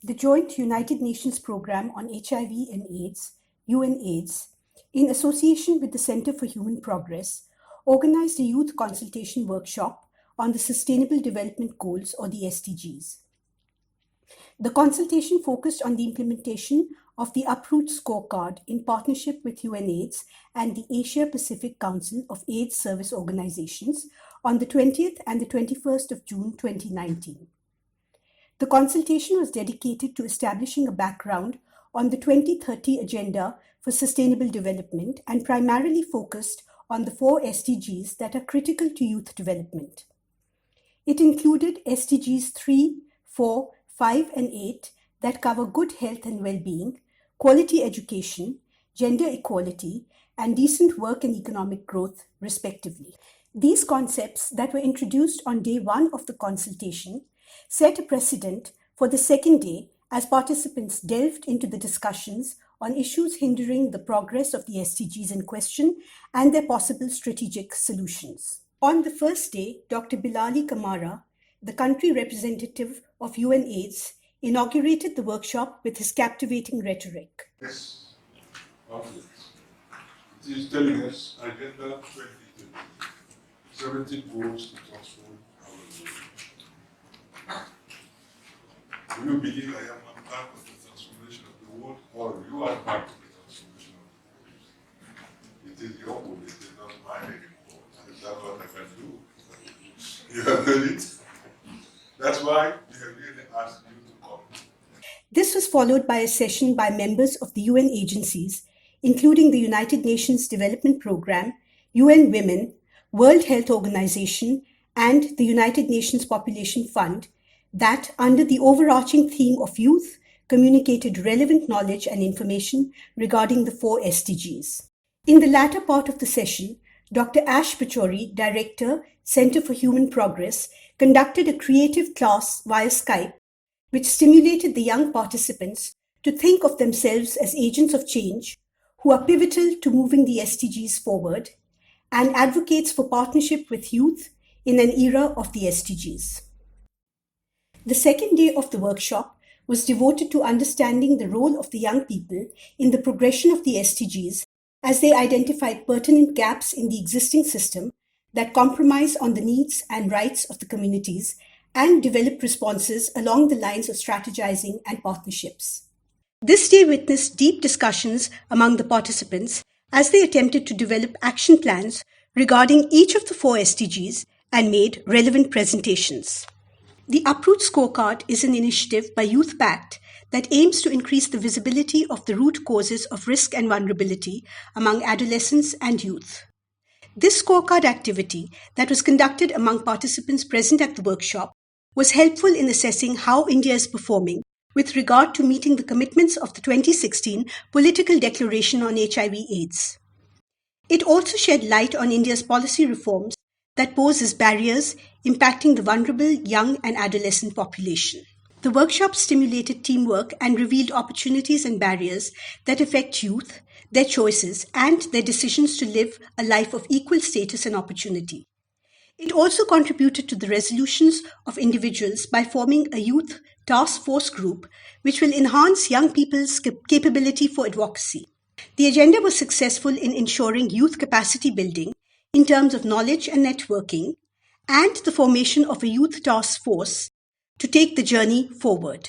the joint United Nations Programme on HIV and AIDS, UNAIDS, in association with the Centre for Human Progress, organized a youth consultation workshop on the Sustainable Development Goals, or the SDGs. The consultation focused on the implementation of the Uproot Scorecard in partnership with UNAIDS and the Asia-Pacific Council of AIDS Service Organizations on the 20th and the 21st of June 2019. The consultation was dedicated to establishing a background on the 2030 Agenda for Sustainable Development and primarily focused on the 4 SDGs that are critical to youth development. It included SDGs 3, 4, 5, and 8 that cover good health and well-being, quality education, gender equality, and decent work and economic growth, respectively. These concepts that were introduced on day 1 of the consultation set a precedent for the second day as participants delved into the discussions on issues hindering the progress of the SDGs in question and their possible strategic solutions. On the first day, Dr. Bilali Kamara, the country representative of UNAIDS, inaugurated the workshop with his captivating rhetoric. Yes, it is telling us Agenda 2030, 17 goals to transform our world. Do you believe I am a part of the transformation of the world, or you are part of the transformation of the world? It is your goal, it is not mine anymore. And that's what I can do. You have heard it? That's why we have really asked you to come. This was followed by a session by members of the UN agencies, including the United Nations Development Programme, UN Women, World Health Organization, and the United Nations Population Fund, that, under the overarching theme of youth, communicated relevant knowledge and information regarding the 4 SDGs. In the latter part of the session, Dr. Ash Pachori, Director, Centre for Human Progress, conducted a creative class via Skype, which stimulated the young participants to think of themselves as agents of change who are pivotal to moving the SDGs forward, and advocates for partnership with youth in an era of the SDGs. The second day of the workshop was devoted to understanding the role of the young people in the progression of the SDGs as they identify pertinent gaps in the existing system that compromise on the needs and rights of the communities and develop responses along the lines of strategizing and partnerships. This day witnessed deep discussions among the participants as they attempted to develop action plans regarding each of the 4 SDGs and made relevant presentations. The Uproot Scorecard is an initiative by Youth Pact that aims to increase the visibility of the root causes of risk and vulnerability among adolescents and youth. This scorecard activity that was conducted among participants present at the workshop was helpful in assessing how India is performing with regard to meeting the commitments of the 2016 Political Declaration on HIV/AIDS. It also shed light on India's policy reforms that pose as barriers impacting the vulnerable young and adolescent population. The workshop stimulated teamwork and revealed opportunities and barriers that affect youth, their choices, and their decisions to live a life of equal status and opportunity. It also contributed to the resolutions of individuals by forming a youth task force group, which will enhance young people's capability for advocacy. The agenda was successful in ensuring youth capacity building in terms of knowledge and networking, and the formation of a youth task force to take the journey forward.